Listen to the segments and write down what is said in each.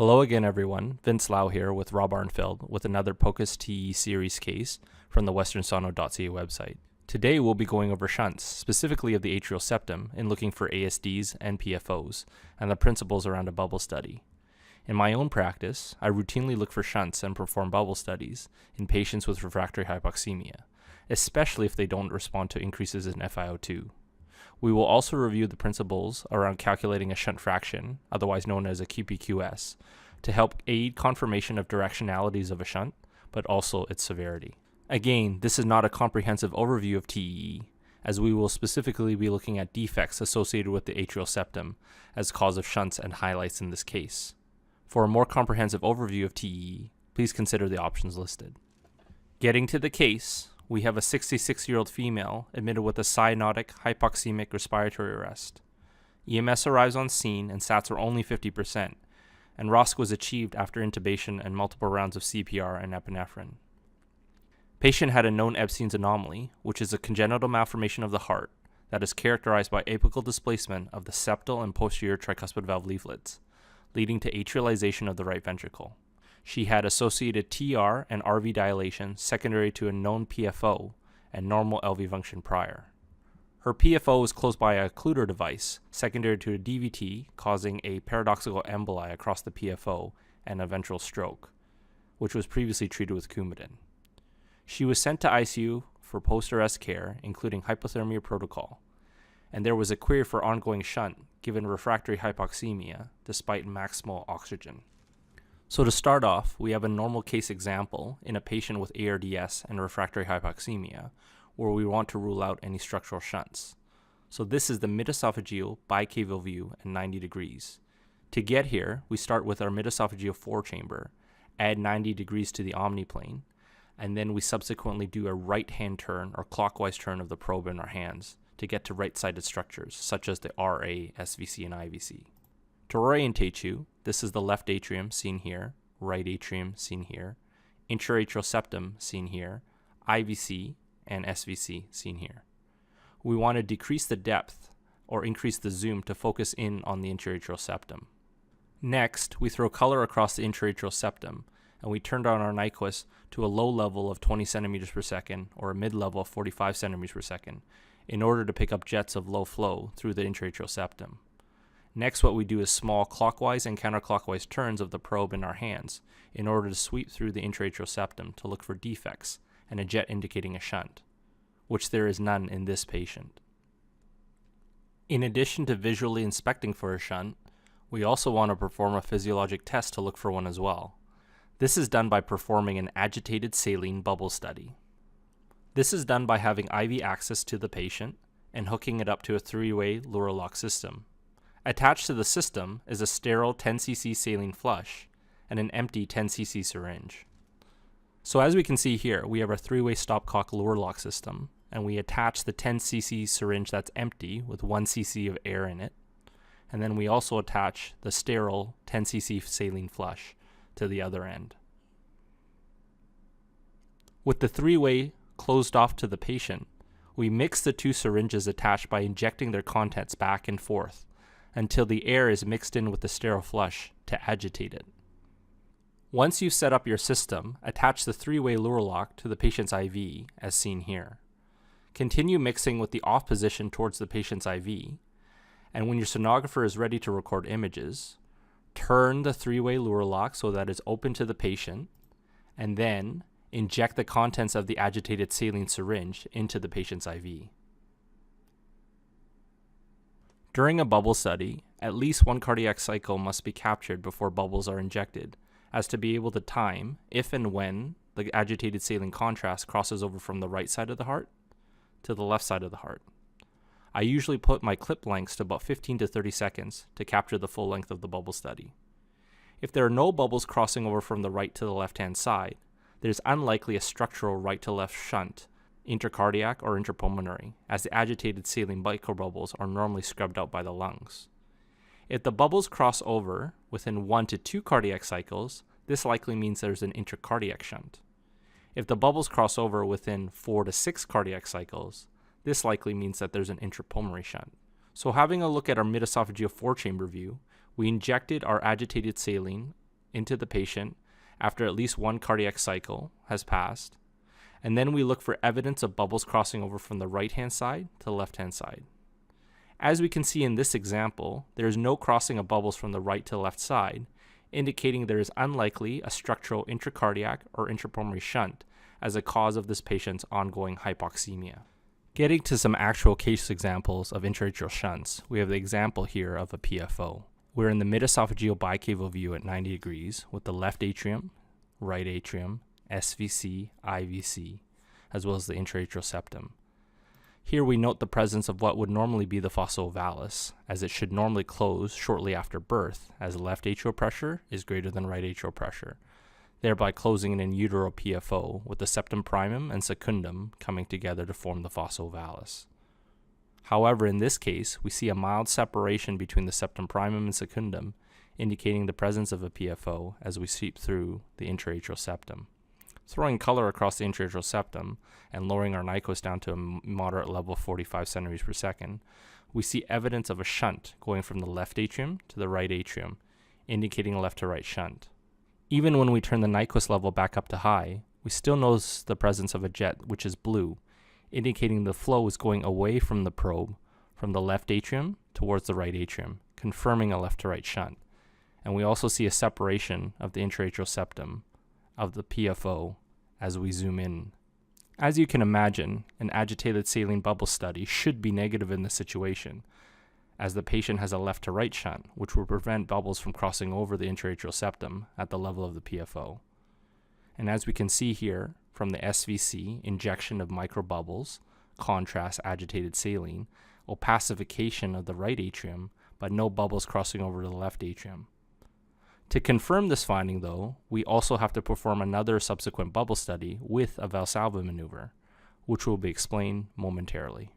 Hello again, everyone. Valsalva here with Rob Arnfeld with another POCUS TEE Series case from the westernsono.ca website. Today we'll be going over shunts, specifically of the atrial septum, in looking for ASDs and PFOs, and the principles around a bubble study. In my own practice, I routinely look for shunts and perform bubble studies in patients with refractory hypoxemia, especially if they don't respond to increases in FiO2. We will also review the principles around calculating a shunt fraction, otherwise known as a QPQS, to help aid confirmation of directionalities of a shunt, but also its severity. Again, this is not a comprehensive overview of TEE, as we will specifically be looking at defects associated with the atrial septum as cause of shunts and highlights in this case. For a more comprehensive overview of TEE, please consider the options listed. Getting to the case, we have a 66-year-old female admitted with a cyanotic hypoxemic respiratory arrest. EMS arrives on scene and SATs were only 50%, and ROSC was achieved after intubation and multiple rounds of CPR and epinephrine. Patient had a known Ebstein's anomaly, which is a congenital malformation of the heart that is characterized by apical displacement of the septal and posterior tricuspid valve leaflets, leading to atrialization of the right ventricle. She had associated TR and RV dilation secondary to a known PFO and normal LV function prior. Her PFO was closed by a occluder device secondary to a DVT, causing a paradoxical emboli across the PFO and a ventral stroke, which was previously treated with Coumadin. She was sent to ICU for post-arrest care, including hypothermia protocol, and there was a query for ongoing shunt given refractory hypoxemia despite maximal oxygen. So to start off, we have a normal case example in a patient with ARDS and refractory hypoxemia, where we want to rule out any structural shunts. So this is the mid-esophageal bicaval view at 90 degrees. To get here, we start with our mid-esophageal forechamber, add 90 degrees to the omniplane, and then we subsequently do a right-hand turn or clockwise turn of the probe in our hands to get to right-sided structures, such as the RA, SVC, and IVC. To orientate you, this is the left atrium seen here, right atrium seen here, intra-atrial septum seen here, IVC and SVC seen here. We want to decrease the depth or increase the zoom to focus in on the intra-atrial septum. Next, we throw color across the intra-atrial septum and we turn down our Nyquist to a low level of 20 centimeters per second or a mid level of 45 centimeters per second in order to pick up jets of low flow through the intra-atrial septum. Next, what we do is small clockwise and counterclockwise turns of the probe in our hands in order to sweep through the intra-atrial septum to look for defects and a jet indicating a shunt, which there is none in this patient. In addition to visually inspecting for a shunt, we also want to perform a physiologic test to look for one as well. This is done by performing an agitated saline bubble study. This is done by having IV access to the patient and hooking it up to a three-way Luer lock system. Attached to the system is a sterile 10 cc saline flush and an empty 10 cc syringe. So as we can see here, we have our three-way stopcock Luer lock system, and we attach the 10 cc syringe that's empty with 1 cc of air in it, and then we also attach the sterile 10 cc saline flush to the other end. With the three-way closed off to the patient, we mix the two syringes attached by injecting their contents back and forth until the air is mixed in with the sterile flush to agitate it. Once you've set up your system, attach the three-way Luer lock to the patient's IV, as seen here. Continue mixing with the off position towards the patient's IV, and when your sonographer is ready to record images, turn the three-way Luer lock so that it's open to the patient, and then inject the contents of the agitated saline syringe into the patient's IV. During a bubble study, at least one cardiac cycle must be captured before bubbles are injected, as to be able to time if and when the agitated saline contrast crosses over from the right side of the heart to the left side of the heart. I usually put my clip lengths to about 15 to 30 seconds to capture the full length of the bubble study. If there are no bubbles crossing over from the right to the left-hand side, there's unlikely a structural right to left shunt, intracardiac or intrapulmonary, as the agitated saline microbubbles are normally scrubbed out by the lungs. If the bubbles cross over within 1 to 2 cardiac cycles, this likely means there's an intracardiac shunt. If the bubbles cross over within 4 to 6 cardiac cycles, this likely means that there's an intrapulmonary shunt. So having a look at our mid-esophageal forechamber view, we injected our agitated saline into the patient after at least one cardiac cycle has passed, and then we look for evidence of bubbles crossing over from the right-hand side to the left-hand side. As we can see in this example, there is no crossing of bubbles from the right to the left side, indicating there is unlikely a structural intracardiac or intrapulmonary shunt as a cause of this patient's ongoing hypoxemia. Getting to some actual case examples of intra-atrial shunts, we have the example here of a PFO. We're in the mid-esophageal bicaval view at 90 degrees with the left atrium, right atrium, SVC, IVC, as well as the intra-atrial septum. Here we note the presence of what would normally be the fossa ovalis, as it should normally close shortly after birth, as left atrial pressure is greater than right atrial pressure, thereby closing an in utero PFO with the septum primum and secundum coming together to form the fossa ovalis. However, in this case, we see a mild separation between the septum primum and secundum, indicating the presence of a PFO as we sweep through the intra-atrial septum. Throwing color across the intra-atrial septum and lowering our NICOS down to a moderate level of 45 centimeters per second, we see evidence of a shunt going from the left atrium to the right atrium, indicating a left to right shunt. Even when we turn the NICOS level back up to high, we still notice the presence of a jet, which is blue, indicating the flow is going away from the probe from the left atrium towards the right atrium, confirming a left to right shunt. And we also see a separation of the intra-atrial septum of the PFO as we zoom in. As you can imagine, an agitated saline bubble study should be negative in this situation, as the patient has a left to right shunt, which will prevent bubbles from crossing over the intra-atrial septum at the level of the PFO. And as we can see here, from the SVC, injection of microbubbles, contrast agitated saline, opacification of the right atrium, but no bubbles crossing over to the left atrium. To confirm this finding, though, we also have to perform another subsequent bubble study with a Valsalva maneuver, which will be explained momentarily.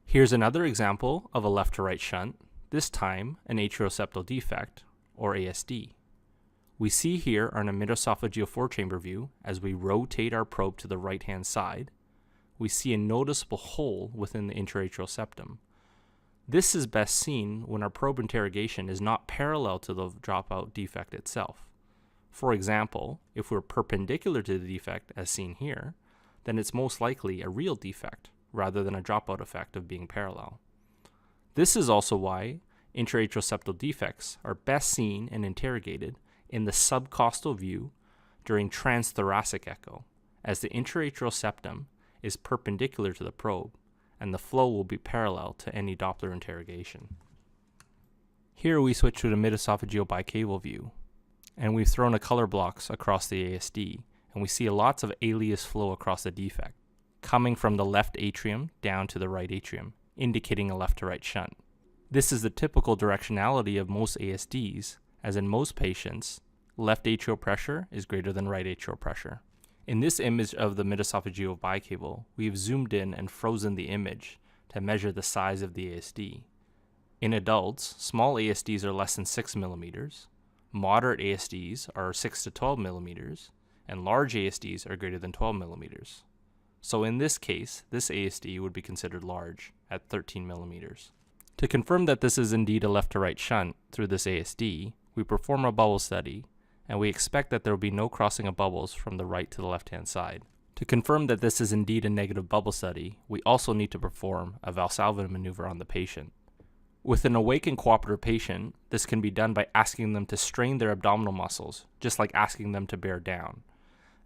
Here's another example of a left to right shunt, this time an atrioseptal defect, or ASD. We see here on a mid-esophageal 4-chamber view, as we rotate our probe to the right-hand side, we see a noticeable hole within the intra-atrial septum. This is best seen when our probe interrogation is not parallel to the dropout defect itself. For example, if we're perpendicular to the defect as seen here, then it's most likely a real defect rather than a dropout effect of being parallel. This is also why intra-atrial septal defects are best seen and interrogated in the subcostal view during transthoracic echo, as the intra-atrial septum is perpendicular to the probe, and the flow will be parallel to any Doppler interrogation. Here we switch to the mid-esophageal bicaval view, and we've thrown a color blocks across the ASD, and we see lots of alias flow across the defect, coming from the left atrium down to the right atrium, indicating a left to right shunt. This is the typical directionality of most ASDs, as in most patients, left atrial pressure is greater than right atrial pressure. In this image of the mid-esophageal bicaval, we have zoomed in and frozen the image to measure the size of the ASD. In adults, small ASDs are less than 6 millimeters, moderate ASDs are 6 to 12 millimeters, and large ASDs are greater than 12 millimeters. So in this case, this ASD would be considered large at 13 millimeters. To confirm that this is indeed a left to right shunt through this ASD, we perform a bubble study, and we expect that there will be no crossing of bubbles from the right to the left-hand side. To confirm that this is indeed a negative bubble study, we also need to perform a Valsalva maneuver on the patient. With an awake and cooperative patient, this can be done by asking them to strain their abdominal muscles, just like asking them to bear down.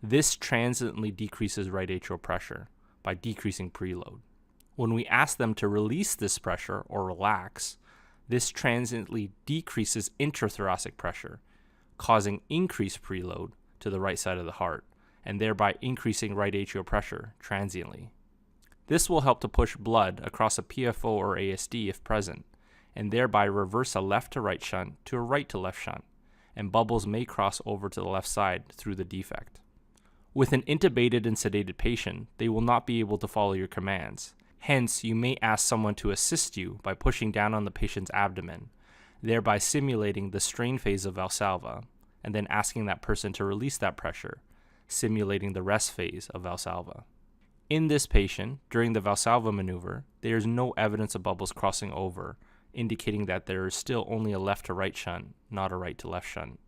This transiently decreases right atrial pressure by decreasing preload. When we ask them to release this pressure or relax, this transiently decreases intrathoracic pressure, causing increased preload to the right side of the heart, and thereby increasing right atrial pressure transiently. This will help to push blood across a PFO or ASD if present, and thereby reverse a left to right shunt to a right to left shunt, and bubbles may cross over to the left side through the defect. With an intubated and sedated patient, they will not be able to follow your commands. Hence, you may ask someone to assist you by pushing down on the patient's abdomen, thereby simulating the strain phase of Valsalva, and then asking that person to release that pressure, simulating the rest phase of Valsalva. In this patient, during the Valsalva maneuver, there is no evidence of bubbles crossing over, indicating that there is still only a left to right shunt, not a right to left shunt.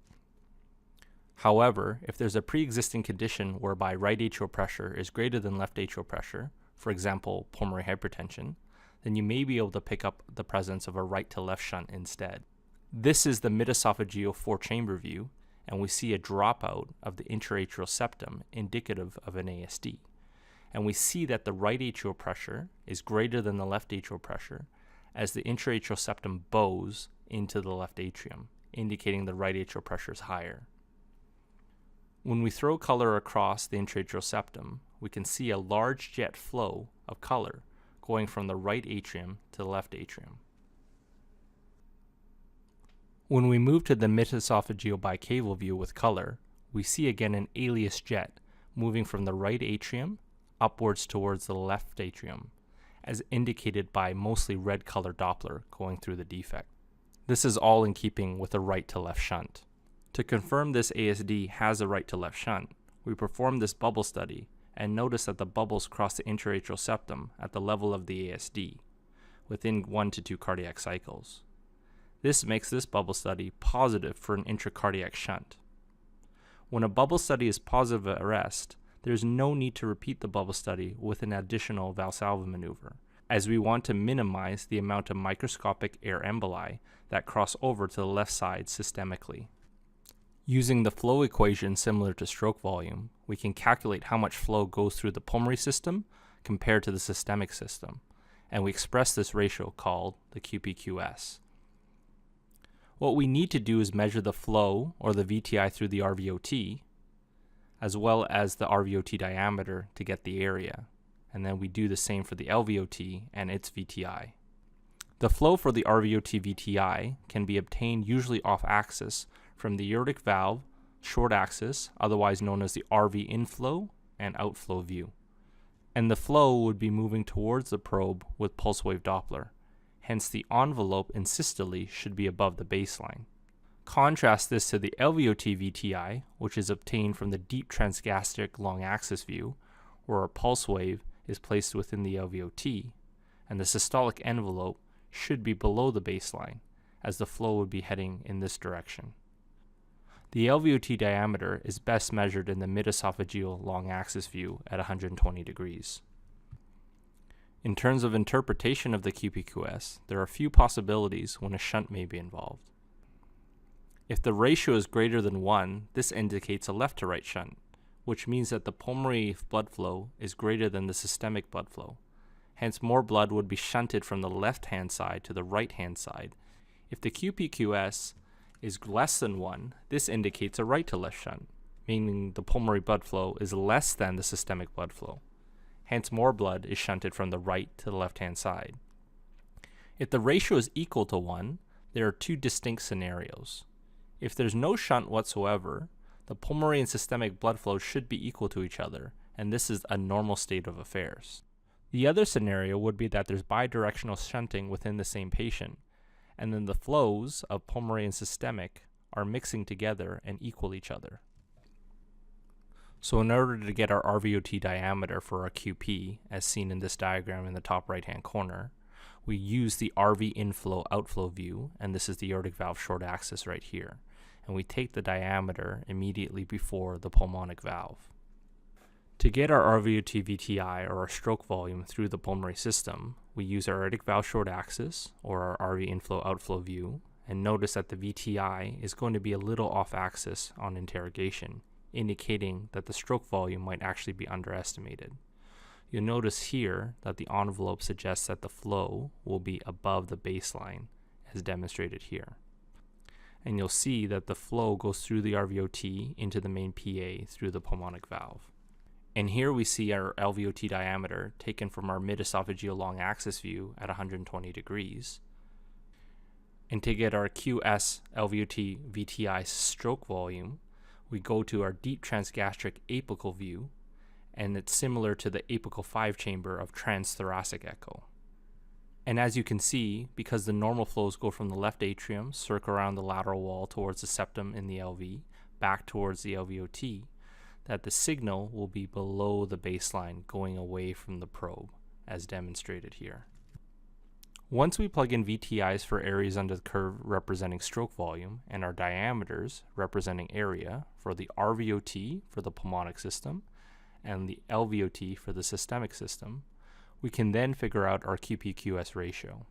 However, if there's a pre-existing condition whereby right atrial pressure is greater than left atrial pressure, for example, pulmonary hypertension, then you may be able to pick up the presence of a right to left shunt instead. This is the mid-esophageal four-chamber view, and we see a dropout of the intra-atrial septum indicative of an ASD. And we see that the right atrial pressure is greater than the left atrial pressure as the intra-atrial septum bows into the left atrium, indicating the right atrial pressure is higher. When we throw color across the intra-atrial septum, we can see a large jet flow of color going from the right atrium to the left atrium. When we move to the mid-esophageal bicaval view with color, we see again an alias jet moving from the right atrium upwards towards the left atrium, as indicated by mostly red color Doppler going through the defect. This is all in keeping with a right to left shunt. To confirm this ASD has a right to left shunt, we performed this bubble study and notice that the bubbles cross the intra-atrial septum at the level of the ASD, within 1 to 2 cardiac cycles. This makes this bubble study positive for an intracardiac shunt. When a bubble study is positive at rest, there is no need to repeat the bubble study with an additional Valsalva maneuver, as we want to minimize the amount of microscopic air emboli that cross over to the left side systemically. Using the flow equation similar to stroke volume, we can calculate how much flow goes through the pulmonary system compared to the systemic system, and we express this ratio called the QPQS. What we need to do is measure the flow, or the VTI, through the RVOT, as well as the RVOT diameter to get the area, and then we do the same for the LVOT and its VTI. The flow for the RVOT VTI can be obtained usually off-axis from the aortic valve, short axis, otherwise known as the RV inflow and outflow view. And the flow would be moving towards the probe with pulse wave Doppler. Hence the envelope in systole should be above the baseline. Contrast this to the LVOT VTI, which is obtained from the deep transgastric long axis view, where a pulse wave is placed within the LVOT, and the systolic envelope should be below the baseline, as the flow would be heading in this direction. The LVOT diameter is best measured in the mid-esophageal long axis view at 120 degrees. In terms of interpretation of the QPQS, there are a few possibilities when a shunt may be involved. If the ratio is greater than 1, this indicates a left to right shunt, which means that the pulmonary blood flow is greater than the systemic blood flow. Hence, more blood would be shunted from the left-hand side to the right-hand side. If the QPQS is less than 1, this indicates a right to left shunt, meaning the pulmonary blood flow is less than the systemic blood flow. Hence, more blood is shunted from the right to the left-hand side. If the ratio is equal to 1, there are two distinct scenarios. If there's no shunt whatsoever, the pulmonary and systemic blood flow should be equal to each other, and this is a normal state of affairs. The other scenario would be that there's bidirectional shunting within the same patient, and then the flows of pulmonary and systemic are mixing together and equal each other. So in order to get our RVOT diameter for our QP, as seen in this diagram in the top right-hand corner, we use the RV inflow-outflow view, and this is the aortic valve short axis right here, and we take the diameter immediately before the pulmonic valve. To get our RVOT VTI, or our stroke volume, through the pulmonary system, we use our aortic valve short axis, or our RV inflow-outflow view, and notice that the VTI is going to be a little off-axis on interrogation, indicating that the stroke volume might actually be underestimated. You'll notice here that the envelope suggests that the flow will be above the baseline, as demonstrated here. And you'll see that the flow goes through the RVOT into the main PA through the pulmonic valve. And here we see our LVOT diameter taken from our mid-esophageal long axis view at 120 degrees. And to get our QS LVOT VTI stroke volume, we go to our deep transgastric apical view, and it's similar to the apical 5-chamber of transthoracic echo. And as you can see, because the normal flows go from the left atrium, circle around the lateral wall towards the septum in the LV, back towards the LVOT, that the signal will be below the baseline going away from the probe, as demonstrated here. Once we plug in VTIs for areas under the curve representing stroke volume and our diameters representing area for the RVOT for the pulmonic system and the LVOT for the systemic system, we can then figure out our QPQS ratio.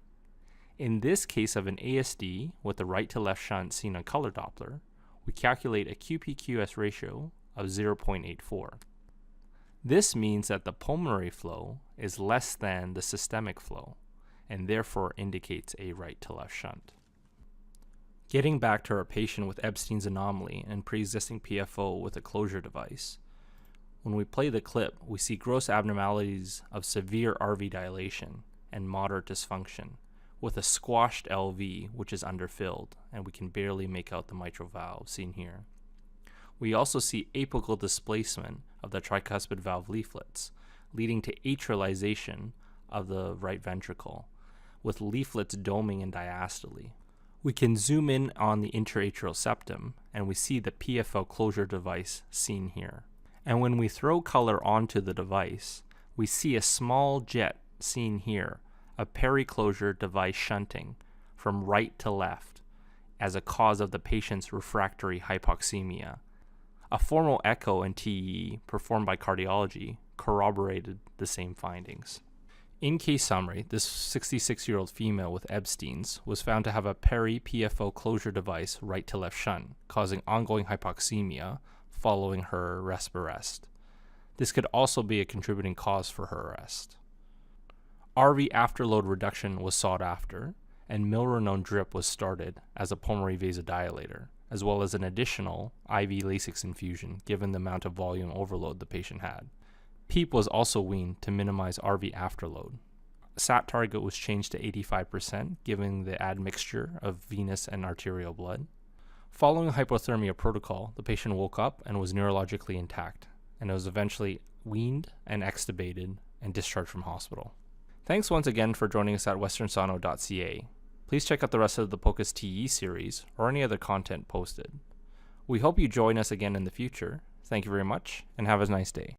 In this case of an ASD with the right to left shunt seen on color Doppler, we calculate a QPQS ratio of 0.84. This means that the pulmonary flow is less than the systemic flow, and therefore indicates a right to left shunt. Getting back to our patient with Ebstein's anomaly and pre-existing PFO with a closure device, when we play the clip, we see gross abnormalities of severe RV dilation and moderate dysfunction, with a squashed LV which is underfilled, and we can barely make out the mitral valve seen here. We also see apical displacement of the tricuspid valve leaflets, leading to atrialization of the right ventricle, with leaflets doming in diastole. We can zoom in on the intra-atrial septum, and we see the PFO closure device seen here. And when we throw color onto the device, we see a small jet seen here of peri-closure device shunting from right to left as a cause of the patient's refractory hypoxemia. A formal echo and TEE performed by cardiology corroborated the same findings. In case summary, this 66-year-old female with Ebstein's was found to have a peri-PFO closure device right to left shunt, causing ongoing hypoxemia following her resp arrest. This could also be a contributing cause for her arrest. RV afterload reduction was sought after, and milrinone drip was started as a pulmonary vasodilator, as well as an additional IV Lasix infusion given the amount of volume overload the patient had. PEEP was also weaned to minimize RV afterload. SAT target was changed to 85%, given the admixture of venous and arterial blood. Following a hypothermia protocol, the patient woke up and was neurologically intact, and was eventually weaned and extubated and discharged from hospital. Thanks once again for joining us at westernsono.ca. Please check out the rest of the POCUS TEE series or any other content posted. We hope you join us again in the future. Thank you very much, and have a nice day.